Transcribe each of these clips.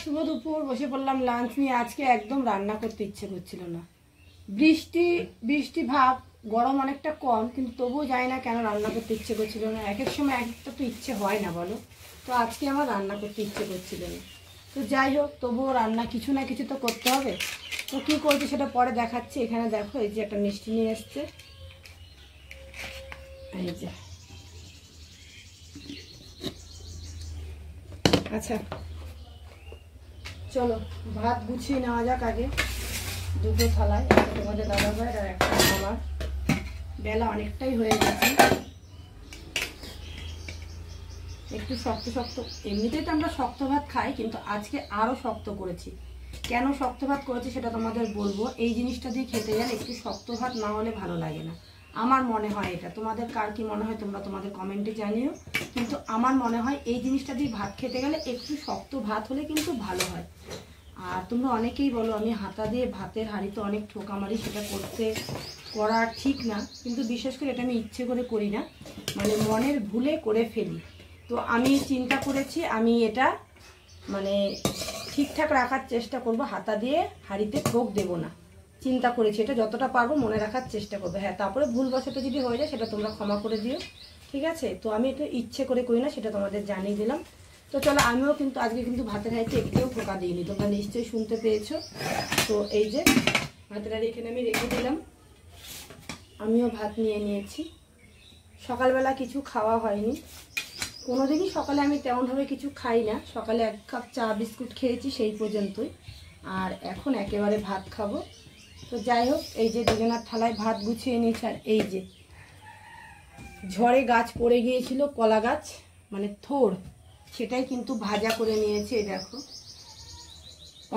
শুভ দুপুর, বসে পড়লাম লাঞ্চ নিয়ে। আজকে একদম রান্না করতে ইচ্ছে করছিল না, বৃষ্টি ভাব, গরম অনেকটা কম, কিন্তু তবুও জানি না কেন রান্না করতে ইচ্ছে করছিল না। এক এক সময় এক একটা তো ইচ্ছে হয় না বলো, তো আজকে আমার রান্না করতে ইচ্ছে করছিল না। তো যাই হোক, তবুও রান্না কিছু না কিছু তো করতে হবে। তো কী করছি সেটা পরে দেখাচ্ছি। এখানে দেখো, এই যে একটা মিষ্টি নিয়ে এসছে, এই যে। আচ্ছা চলো ভাত গুছিয়ে নেওয়া যাক। আগে দুটো থালায়, একটা তোমাদের দাদা ভাই আর একটা আমার। বেলা অনেকটাই হয়ে গেছে, একটু শক্ত শক্ত। এমনিতেই তো আমরা শক্ত ভাত খাই, কিন্তু আজকে আরও শক্ত করেছি। কেন শক্ত ভাত করেছি সেটা তোমাদের বলবো। এই জিনিসটা দিয়ে খেতে গেলে একটু শক্ত ভাত না হলে ভালো লাগে না, আমার মনে হয় এটা। তোমাদের কার কি মনে হয় তোমরা তোমাদের কমেন্টে জানিও, কিন্তু আমার মনে হয় এই জিনিসটা দিয়ে ভাত খেতে গেলে একটু শক্ত ভাত হলে কিন্তু ভালো হয়। আর তোমরা অনেকেই বলো আমি হাতা দিয়ে ভাতের হাঁড়িতে অনেক ঠোকা মারি, সেটা করা ঠিক না, কিন্তু বিশেষ করে এটা আমি ইচ্ছে করে করি না, মানে মনের ভুলে করে ফেলি। তো আমি চিন্তা করেছি আমি এটা মানে ঠিকঠাক রাখার চেষ্টা করব, হাতা দিয়ে হাঁড়িতে ঠোক দেবো না। চিন্তা করেছি এটা যতটা পারবো মনে রাখার চেষ্টা করবো। হ্যাঁ, তারপরে ভুলবশত যদি হয়ে যায় সেটা তোমরা ক্ষমা করে দিও, ঠিক আছে? তো আমি এটা ইচ্ছে করে করি না, সেটা তোমাদের জানিয়ে দিলাম। তো চলো, আমিও কিন্তু আজকে কিন্তু ভাতের হাঁড়িতে একটুও ঠোকা দিইনি, তোমরা নিশ্চয়ই শুনতে পেয়েছো। তো এই যে ভাতের হাঁড়ি এখানে আমি রেখে দিলাম, আমিও ভাত নিয়ে নিয়েছি। সকালবেলা কিছু খাওয়া হয়নি, কোনোদিনই সকালে আমি তেমনভাবে কিছু খাই না। সকালে 1 কাপ চা বিস্কুট খেয়েছি, সেই পর্যন্তই। আর এখন একেবারে ভাত খাবো। তো যাই হোক, এই যে দুজনার থালায় ভাত গুছিয়ে নিয়েছি। আর এই যে ঝড়ে গাছ পড়ে গিয়েছিল, কলা গাছ মানে থোড়, সেটাই কিন্তু ভাজা করে নিয়েছি। এই দেখো,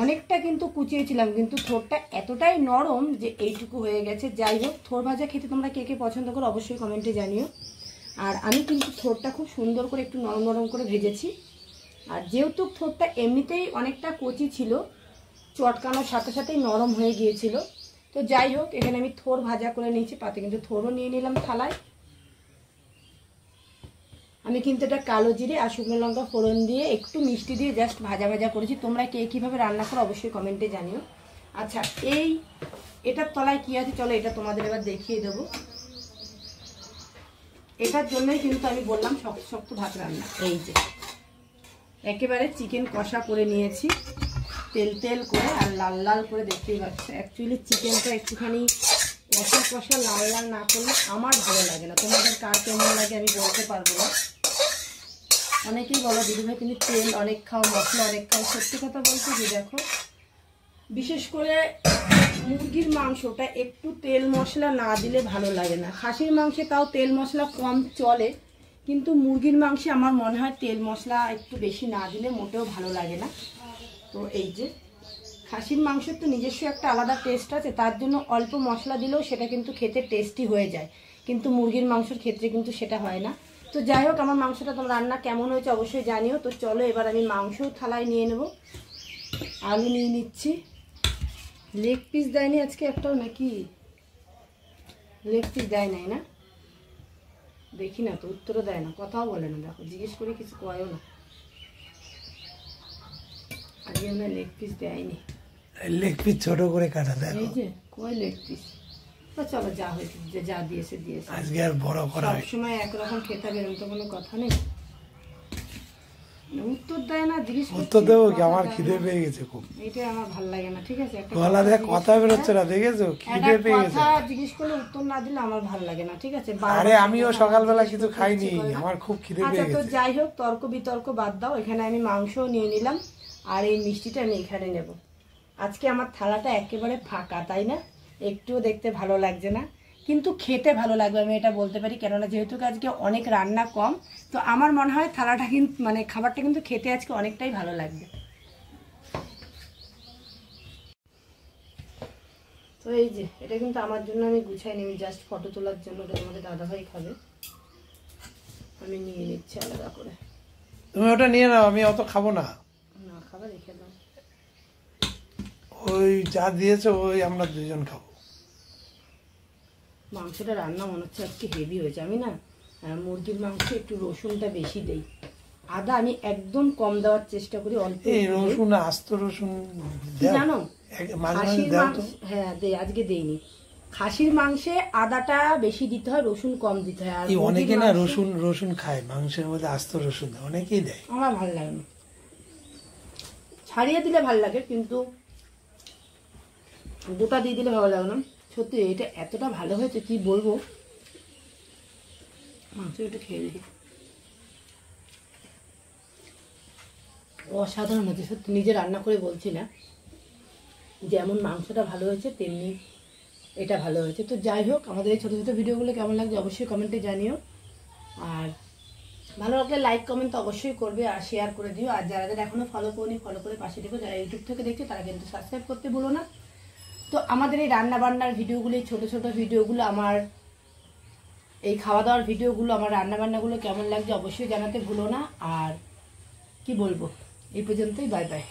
অনেকটা কিন্তু কুচিয়েছিলাম, কিন্তু থোড়টা এতটাই নরম যে এইটুকু হয়ে গেছে। যাই হোক, থোড় ভাজা খেতে তোমরা কে কে পছন্দ করো অবশ্যই কমেন্টে জানিও। আর আমি কিন্তু থোড়টা খুব সুন্দর করে একটু নরম নরম করে ভেজেছি। আর যেহেতু থোড়টা এমনিতেই অনেকটা কচি ছিল, চটকানোর সাথে সাথেই নরম হয়ে গিয়েছিল। তো যাই হোক, এখানে আমি থোড় ভাজা করে নিয়েছি, পাতে কিন্তু থোড়ও নিয়ে নিলাম থালায়। আমি কিন্তু এটা কালো জিরে আর শুকনো লঙ্কা ফোড়ন দিয়ে একটু মিষ্টি দিয়ে জাস্ট ভাজা ভাজা করেছি। তোমরা কে কীভাবে রান্না করো অবশ্যই কমেন্টে জানিও। আচ্ছা, এটার তলায় কী আছে চলো এটা তোমাদের এবার দেখিয়ে দেবো। এটার জন্যই কিন্তু আমি বললাম শক্ত শক্ত ভাত রান্না। এই যে একেবারে চিকেন কষা করে নিয়েছি, তেল তেল করে আর লাল লাল করে, দেখতেই পাচ্ছ। অ্যাকচুয়ালি চিকেনটা একটুখানি কষা কষা লাল লাল না করলে আমার ভালো লাগে না, তোমাদের কার কেমন লাগে আমি বলতে পারবো না। অনেকেই বলো দিদিভাই তুমি তেল অনেক খাও, মশলা অনেক খাও। সত্যি কথা বলতে যে দেখো, বিশেষ করে মুরগির মাংসটা একটু তেল মশলা না দিলে ভালো লাগে না। খাসির মাংসে তাও তেল মশলা কম চলে, কিন্তু মুরগির মাংসে আমার মনে হয় তেল মশলা একটু বেশি না দিলে মোটেও ভালো লাগে না। তো এই যে খাসির মাংসের তো নিজস্ব একটা আলাদা টেস্ট আছে, তার জন্য অল্প মশলা দিলেও সেটা কিন্তু খেতে টেস্টি হয়ে যায়, কিন্তু মুরগির মাংসের ক্ষেত্রে কিন্তু সেটা হয় না। তো যাই হোক, আমার মাংসটা তোমার রান্না কেমন হয়েছে অবশ্যই জানিও। তো চলো এবার আমি মাংসও থালায় নিয়ে নেব। আলু নিয়ে নিচ্ছি। লেগ পিস দেয়নি আজকে একটাও, নাকি লেগ পিস দেয় নাই না? দেখি না তো, উত্তরও দেয় না, কথাও বলে না। দেখো, জিজ্ঞেস করে কিছু কয়ও না। আজকে আমরা লেগ পিস দেয়নি, লেগ পিস ছোট করে কাটা দেয়। এই যে কয় লেগ পিস। তো চলো, যা হয়েছে যা দিয়েছে দিয়েছে, আজকে আর বড় করা হয়। সবসময় একরকম খেতে হবে এরকম তো কোনো কথা নেই। উত্তর দেয় না, জিজ্ঞেস উত্তর দেবো কি? আমার খিদে পেয়ে গেছে খুব, এটাই আমার ভালো লাগে না, ঠিক আছে? একটা গলা দিয়ে কথা বেরোচ্ছে না, দেখেছো? খিদে পেয়ে গেছে। জিজ্ঞেস করলে উত্তর না দিলে আমার ভালো লাগে না, ঠিক আছে? আরে আমিও সকালবেলা কিছু খাইনি, আমার খুব খিদে পেয়ে গেছে। তো যাই হোক, তর্ক বিতর্ক বাদ দাও। এখানে আমি মাংসও নিয়ে নিলাম, আর এই মিষ্টিটা আমি এখানে নেব। আজকে আমার থালাটা একেবারে ফাঁকা, তাই না? একটুও দেখতে ভালো লাগছে না, কিন্তু খেতে ভালো লাগবে, আমি এটা বলতে পারি। কেননা যেহেতু আজকে অনেক রান্না কম, তো আমার মনে হয় থালাটা কিন্তু মানে খাবারটা কিন্তু খেতে আজকে অনেকটাই ভালো লাগবে। তো এই যে এটা কিন্তু আমার জন্য আমি গুছাই নিই, জাস্ট ফটো তোলার জন্য। ওটা আমাদের দাদাভাই খাবে, আমি নিয়ে নিচ্ছি আলাদা করে। তুমি ওটা নিয়ে নাও, আমি অত খাবো না। না খাবার রেখে দাও, ওই যা দিয়েছে ওই আমরা দুজন খাবো। মাংসটা রান্না মনে হচ্ছে আজকে হেভি হয়েছে। আমি না মুরগির মাংসে একটু রসুনটা বেশি দেই, আদা আমি একদম কম দেওয়ার চেষ্টা করি, অল্প এই একটু দিই। রসুন, আস্ত রসুন কি দাও। জানো, মাঝে মাঝে খাসির দাও মাংস, তো। হ্যাঁ আজকে দেইনি। খাসির মাংসে আদাটা বেশি দিতে হয়, রসুন কম দিতে হয়। আর এই অনেকে মুরগির না মাংসে রসুন রসুন খায়, মাংসের মধ্যে আস্ত রসুন দেয়, অনেকেই দেয়। আমার ভালো লাগে না, ছাড়িয়ে দিলে ভালো লাগে, কিন্তু গোটা দিয়ে দিলে ভালো লাগে না। সত্যি এটা এতটা ভালো হয়েছে কি বলবো। মাংস একটু খেয়ে দেখি, অসাধারণ হয়েছে সত্যি, নিজে রান্না করে বলছি না। যেমন মাংসটা ভালো হয়েছে তেমনি এটা ভালো হয়েছে। তো যাই হোক, আমাদের এই ছোটো ছোটো ভিডিওগুলো কেমন লাগছে অবশ্যই কমেন্টে জানিও। আর ভালো লাগলে লাইক কমেন্ট তো অবশ্যই করবে, আর শেয়ার করে দিও। আর যারা যারা এখনও ফলো করনি, ফলো করে পাশে দেখো। যারা ইউটিউব থেকে দেখছো তারা কিন্তু সাবস্ক্রাইব করতে ভুলো না। তো আমাদের এই রান্না বান্নার ভিডিওগুলো, এই ছোটো ছোটো ভিডিওগুলো, আমার এই খাওয়া দাওয়ার ভিডিওগুলো, আমার রান্না বান্নাগুলো কেমন লাগছে অবশ্যই জানাতে ভুলো না। আর কি বলবো, এই পর্যন্তই, বাই বাই।